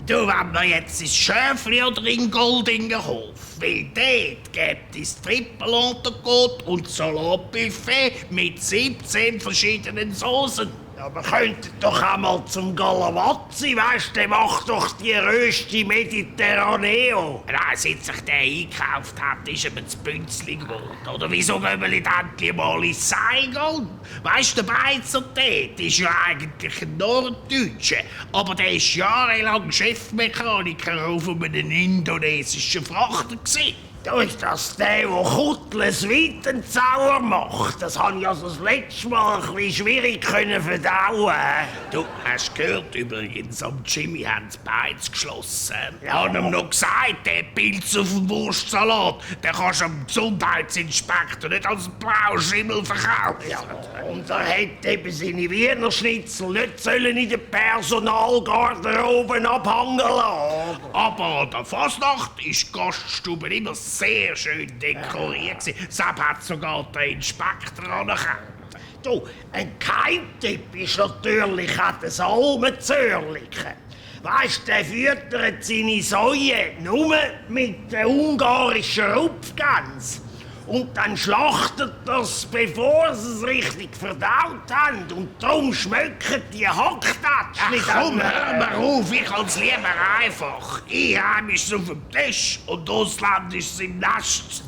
Du, wenn wir jetzt ins Schöfli oder in den Goldingerhof, weil dort gibt es Triple-Entrecote und Salatbuffet mit 17 verschiedenen Soßen. Ja, wir könnten doch einmal zum Galavazzi, weisst, der macht doch die Rösti Mediterraneo. Nein, seit sich der eingekauft hat, ist ihm das Bünzli geworden. Oder wieso gehen wir nicht endlich mal ins Saigon? Weisst, der Beizer dort ist ja eigentlich ein Norddeutscher, aber der ist jahrelang Chefmechaniker auf einem indonesischen Frachter gewesen. Da ist das der Kuttles Weitenzauer macht. Das habe ich also das letzte Mal ein bisschen schwierig verdauen. Du hast gehört, übrigens, am Jimmy haben die Beiz geschlossen. Ich habe ihm noch gesagt, der Pilz auf dem Wurstsalat, den kannst du am Gesundheitsinspektor nicht als Blauschimmel verkaufen. Ja, und er hätte eben seine Wiener Schnitzel nicht in der Personalgarderobe abhängen lassen. Aber an der Fasnacht ist die Gaststube immer sehr schön dekoriert. Sepp hat sogar den Inspektor anerkannt. Du, ein Geheimtipp ist natürlich auch das Almenzörliche. Weisst, der füttert seine Säue nur mit der ungarischen Rupfgans. Und dann schlachtet er's, bevor sie es richtig verdaut haben. Und darum schmecken die Hacktatschen. Komm, hör mir auf, ich kann's lieber einfach. Einheimisch auf dem Tisch und ausländisch im Nest.